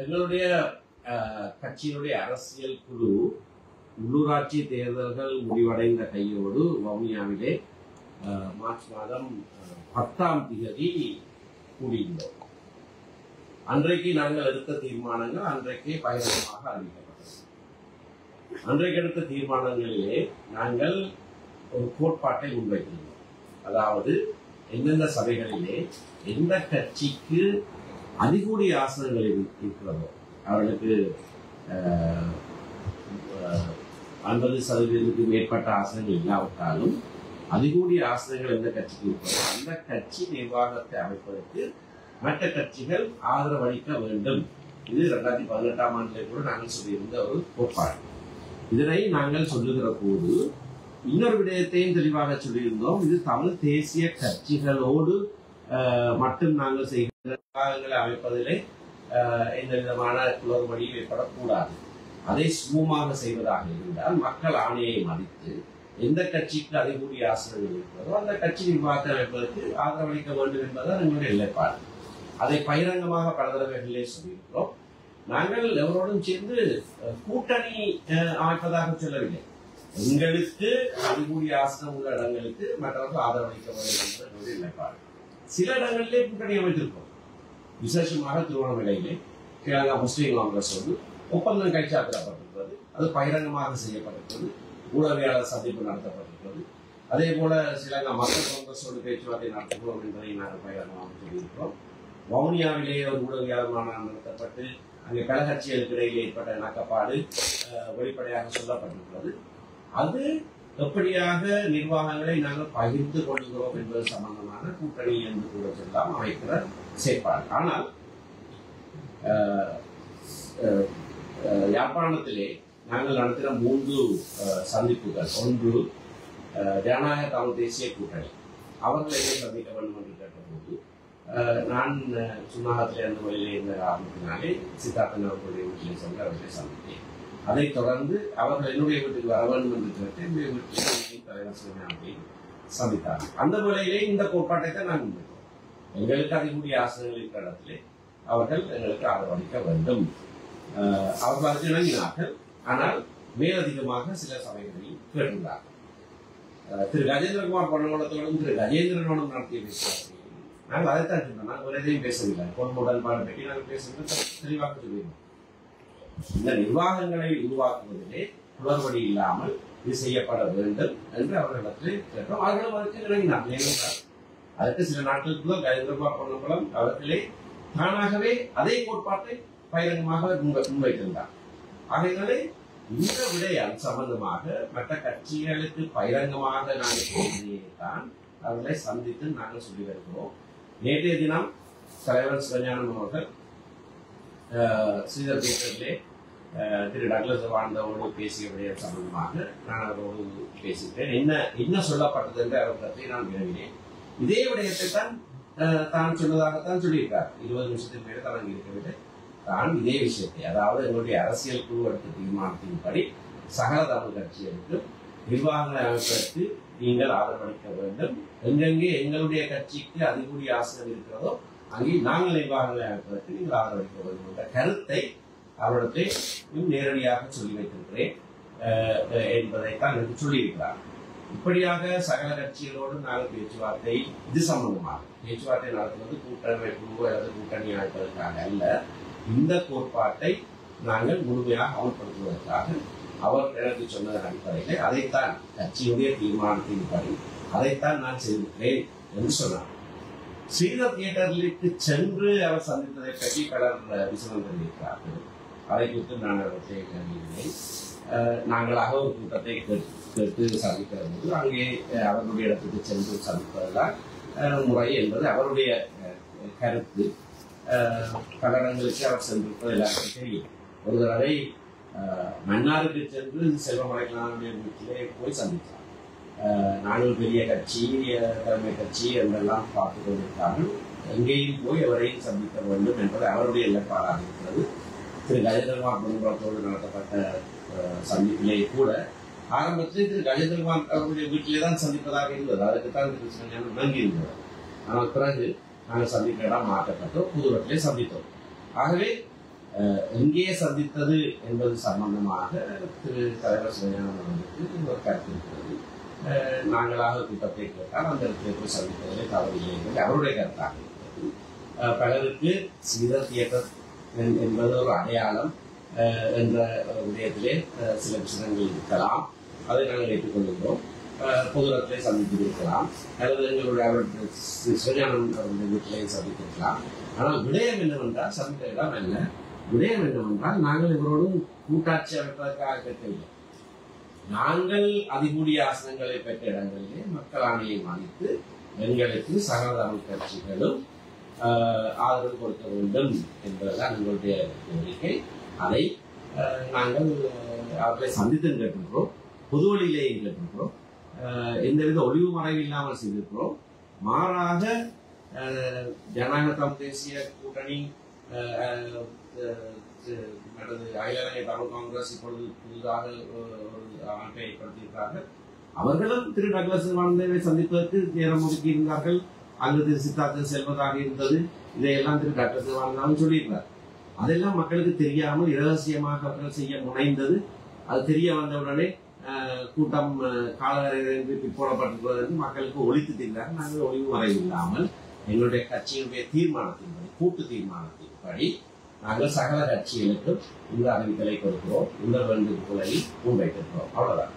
எங்களுடைய கட்சியினுடைய அரசியல் குழு உள்ளூராட்சி தேர்தல்கள் முடிவடைந்த கையோடு வவுனியாவிலே மார்ச் மாதம் 10ஆம் தேதி கூடியிருந்தோம். அன்றைக்கு நாங்கள் எடுத்த தீர்மானங்கள் அன்றைக்கே பகிரங்கமாக அறிவிக்கப்பட்டது. அன்றைக்கு எடுத்த தீர்மானங்களிலே நாங்கள் ஒரு கோட்பாட்டை முன்வைத்திருந்தோம். அதாவது எந்தெந்த சபைகளிலே எந்த கட்சிக்கு அதிகூடிய ஆசனங்கள் இருக்கிறதோ அவர்களுக்கு 50% மேற்பட்ட ஆசனங்கள் இல்லாவிட்டாலும் அதிகூடிய ஆசனங்கள் எந்த கட்சிக்கு இருக்கிறதோ அந்த கட்சி நிர்வாகத்தை அமைப்பதற்கு மற்ற கட்சிகள் ஆதரவளிக்க வேண்டும். இது 2018ஆம் ஆண்டிலே கூட நாங்கள் சொல்லியிருந்த ஒரு கோட்பாடு. இதனை நாங்கள் சொல்லுகிற போது இன்னொரு விடயத்தையும் தெளிவாக சொல்லியிருந்தோம். இது தமிழ் தேசிய கட்சிகளோடு மட்டும் நாங்கள் செய்கிற நிர்வாகங்களை அமைப்பதிலே எந்த விதமான குளறுபடியும் ஏற்படக்கூடாது. அதை சுமூகமாக செய்வதாக இருந்தால் மக்கள் ஆணையை மதித்து எந்த கட்சிக்கு அதிகூடிய ஆசனங்கள் இருக்கிறதோ அந்த கட்சி நிர்வாகத்தை அமைப்பதற்கு ஆதரவளிக்க வேண்டும் என்பதுதான் எங்களுடைய நிலைப்பாடு. அதை பகிரங்கமாக பல தடவைகளிலே சொல்லியிருக்கிறோம். நாங்கள் எவரோடும் சேர்ந்து கூட்டணி அமைப்பதாக சொல்லவில்லை. எங்களுக்கு அதிகூடிய ஆசனம் உள்ள இடங்களுக்கு மற்றவர்கள் ஆதரவளிக்க வேண்டும் என்பது எங்களுடைய நிலைப்பாடு. சில இடங்களிலே கூட்டணி அமைத்திருக்கோம். விசேஷமாக திருவண்ணாமலையிலே ஸ்ரீலங்கா முஸ்லீம் காங்கிரஸோடு ஒப்பந்தம் கைச்சாத்திடப்பட்டிருக்கிறது. அது பகிரங்கமாக செய்யப்பட்டிருக்கிறது. ஊடகவியலாளர் சந்திப்பு நடத்தப்பட்டிருக்கிறது. அதே போல ஸ்ரீலங்கா மக்கள் காங்கிரஸோடு பேச்சுவார்த்தை நடத்துகிறோம் என்பதை நாங்கள் பகிரங்கமாக சொல்லியிருக்கிறோம். வவுனியாவிலே ஒரு ஊடகவியலாளர் மாநாடு நடத்தப்பட்டு அங்கே கழகட்சிகளுக்கு இடையே ஏற்பட்ட இணக்கப்பாடு வெளிப்படையாக சொல்லப்பட்டிருக்கிறது. அது எப்படியாக நிர்வாகங்களை நாங்கள் பகிர்ந்து கொள்கிறோம் என்பது சம்பந்தமான கூட்டணி என்று கூட சொல்லலாம் அமைக்கிற செயற்பாடு. ஆனால் யாழ்ப்பாணத்திலே நாங்கள் நடத்தின 3 சந்திப்புகள். ஒன்று ஜனநாயக தமிழ் தேசிய கூட்டணி, அவர்கள் என்னை சந்திக்க வேண்டும் என்று கேட்டபோது நான் சுன்னாகத்திலே அந்த வழியிலே இருந்த காரணத்தினாலே சித்தார்த்தன் அவர்களுடைய வீட்டிலே சென்று அவர்களை சந்தித்தேன். அதைத் தொடர்ந்து அவர்கள் என்னுடைய வீட்டுக்கு வர வேண்டும் என்று கேட்டு என்னுடைய வீட்டில் தலைவர் சிவஞானத்தை சந்தித்தார். அந்த வேளையிலே இந்த கோட்பாட்டை தான் நாங்கள் முன்வைத்தோம். எங்களுக்கு அதிகூடிய ஆசனங்கள் இருக்கிற இடத்திலே அவர்கள் எங்களுக்கு ஆதரவளிக்க வேண்டும். அவர்கள் அதுக்கு இணங்கினார்கள். ஆனால் மேலதிகமாக சில சபைகளில் கேட்டுள்ளார்கள். திரு கஜேந்திரகுமார் பொன்னமடத்தோடும் திரு கஜேந்திரனோடும் நடத்திய பேச்சுவார்த்தை நாங்கள் அதைத்தான் சொன்னோம். நாங்கள் ஒரு எதையும் பேசவில்லை. பொன் உடன்பாடு பற்றி நாங்கள் பேசுகிறது தெளிவாக சொல்லியிருந்தோம். இந்த நிர்வாகங்களை உருவாக்குவதிலே குளறுபடி இல்லாமல் இது செய்யப்பட வேண்டும் என்று அவர்களிடத்தில் கேட்டோம். அவர்களும் அதற்கு இறங்கினார்கள். ஏனென்றால் அதற்கு சில நாட்களுக்கு முதல் கஜேந்திரகுமார் பொன்னம்பலம் அவர்களே தானாகவே அதே கோட்பாட்டை பகிரங்கமாக முன்வைத்திருந்தார். ஆகையினாலே இந்த விடயம் சம்பந்தமாக மற்ற கட்சிகளுக்கு பகிரங்கமாக நாங்கள் தான் அவர்களை சந்தித்து நாங்கள் சொல்லி வருகிறோம். நேற்றைய தினம் தலைவர் சிவஞானம் அவர்கள் ஸ்ரீதர் தேட்டரிலே திரு டக்ளஸ் வாழ்ந்தவோடு பேசிய விடயம் சம்பந்தமாக நான் அவரோடு பேசிக்கிறேன். என்ன சொல்லப்பட்டது என்று அவர் பற்றி நான் வினவினேன். இதே விடயத்தை தான் சொன்னதாகத்தான் சொல்லியிருக்கார். 20 நிமிஷத்துக்கு மேலே தொடங்கி இருக்கவில்லை. தான் இதே விஷயத்தை, அதாவது எங்களுடைய அரசியல் குழு எடுத்த தீர்மானத்தின்படி சகல தமிழ் கட்சிகளுக்கு நிர்வாகங்களை அமைப்பதற்கு நீங்கள் ஆதரவளிக்க வேண்டும். எங்கெங்கே எங்களுடைய கட்சிக்கு அதிகூடிய ஆசனம் இருக்கிறதோ அங்கே நாங்கள் நிர்வாகங்களை அமைப்பதற்கு நீங்கள் ஆதரவளிக்க வேண்டும் என்ற கருத்தை அவரிடத்தை நேரடியாக சொல்லி வைத்திருக்கிறேன் என்பதைத்தான் எனக்கு சொல்லியிருக்கிறார். இப்படியாக சகல கட்சிகளோடு நாங்கள் பேச்சுவார்த்தை இது சம்பந்தமாக பேச்சுவார்த்தை நடத்துவது கூட்டணி குழு அல்லது கூட்டணி அமைப்பதற்காக அல்ல. இந்த கோட்பாட்டை நாங்கள் முழுமையாக அமல்படுத்துவதற்காக அவர் எனக்கு சொன்னதன் அடிப்படையில் அதைத்தான் கட்சியுடைய தீர்மானத்தின்படி அதைத்தான் நான் செய்திருக்கிறேன் என்று சொன்னார். ஸ்ரீதர் தியேட்டர்களுக்கு சென்று அவர் சந்தித்ததை பற்றி பலர் விசனம் தெரிவிக்கிறார்கள். அதை குறித்து நான் அவற்றை கருதினேன். நாங்களாக ஒரு கூட்டத்தை கேட்டு சந்திக்கிற போது அங்கே அவர்களுடைய இடத்துக்கு சென்று சந்திப்பதெல்லாம் முறை என்பது அவருடைய கருத்து. பல இடங்களுக்கு அவர் சென்றிருப்பது எல்லாருக்கும் தெரியும். ஒரு தடவை மன்னாருக்கு சென்று செல்வமலைக்கலானுடைய வீட்டிலே போய் சந்தித்தார். நாங்கள் பெரிய கட்சி தலைமை கட்சி என்றெல்லாம் பார்த்துக் கொண்டிருக்கார்கள். எங்கேயும் போய் அவரையும் சந்திக்க வேண்டும் என்பது அவருடைய நிலைப்பாடாக இருக்கிறது. திரு கஜேந்திரகுமார் பொன்னம்பலத்தோடு நடத்தப்பட்ட சந்திப்பிலே கூட ஆரம்பத்தில் திரு கஜேந்திரகுமார் அவருடைய வீட்டிலே தான் சந்திப்பதாக இருந்தது. அதுக்குத்தான் திரு சிவஞானம் நங்கி இருந்தது. ஆனால் பிறகு நாங்கள் சந்திக்க இடம் மாற்றப்பட்டோம், புதுவட்டிலே சந்தித்தோம். ஆகவே எங்கே சந்தித்தது என்பது சம்பந்தமாக திரு தலைவர் சிவஞானம் அவர்களுக்கு ஒரு கருத்து இருக்கிறது. நாங்களாக கூட்டத்தை கேட்டால் அந்த இடத்துல போய் சந்திப்பதிலே தவறில்லை என்பது அவருடைய கருத்தாக இருக்கிறது. பலருக்கு ஸ்ரீதர் தியேட்டர் என்பது ஒரு அடையாளம் என்ற விடயத்திலே சில விஷயங்கள் இருக்கலாம். அதை நாங்கள் ஏற்றுக்கொள்கிறோம். பொதுரத்திலே சந்தித்திருக்கலாம் அல்லது எங்களுடைய அவருடைய சிவஞானம் அவருடைய வீட்டிலையும் சந்தித்திருக்கலாம். ஆனால் விடயம் என்னவென்றால் சந்தித்த இடம் அல்ல. விடயம் என்னவென்றால் நாங்கள் இவரோடும் கூட்டாட்சி அமைப்பதற்காக கேட்கவில்லை. நாங்கள் அதிகூடிய ஆசனங்களை பெற்ற இடங்களிலே மக்கள் ஆணையை மதித்து எங்களுக்கு சகல தமிழ் கட்சிகளும் ஆதரவு கொடுக்க வேண்டும் என்பதுதான் எங்களுடைய கோரிக்கை. அதை நாங்கள் அவர்களை சந்தித்து கேட்டிருக்கிறோம். பொது வழியிலேயே கேட்டிருக்கிறோம். எந்தவித ஒளிவு மறைவு இல்லாமல் செய்திருக்கிறோம். மாறாக ஜனநாயக தமிழ் தேசிய கூட்டணி அகில இலங்கை தமிழ் காங்கிரஸ் இப்பொழுது புதிதாக ஒரு அமைப்பை ஏற்படுத்தியிருக்கிறார்கள். அவர்களும் திரு டக்ளஸ் சிவானந்தேவை சந்திப்பதற்கு நேரம் ஒதுக்கி இருந்தார்கள். அங்கு திரு சித்தார்த்தன் செல்வதாக இருந்தது. இதையெல்லாம் திரு டக்ளஸ் சிவானந்தாவும் சொல்லியிருந்தார். அதெல்லாம் மக்களுக்கு தெரியாமல் இரகசியமாக அவர்கள் செய்ய முனைந்தது. அது தெரிய வந்தவுடனே கூட்டம் காலவரையிலிருந்து பிற்போடப்பட்டிருப்பதற்கு மக்களுக்கு ஒழித்து தெரிந்தார். நாங்கள் ஒளிவு மறைவு இல்லாமல் எங்களுடைய கட்சியினுடைய தீர்மானத்தின்படி, கூட்டு தீர்மானத்தின்படி நாங்கள் சகல கட்சிகளுக்கும் இந்த அறிவித்தலை கொடுக்கிறோம். இந்த வேண்டுகோளை முன்வைத்திருக்கிறோம். அவ்வளவுதான்.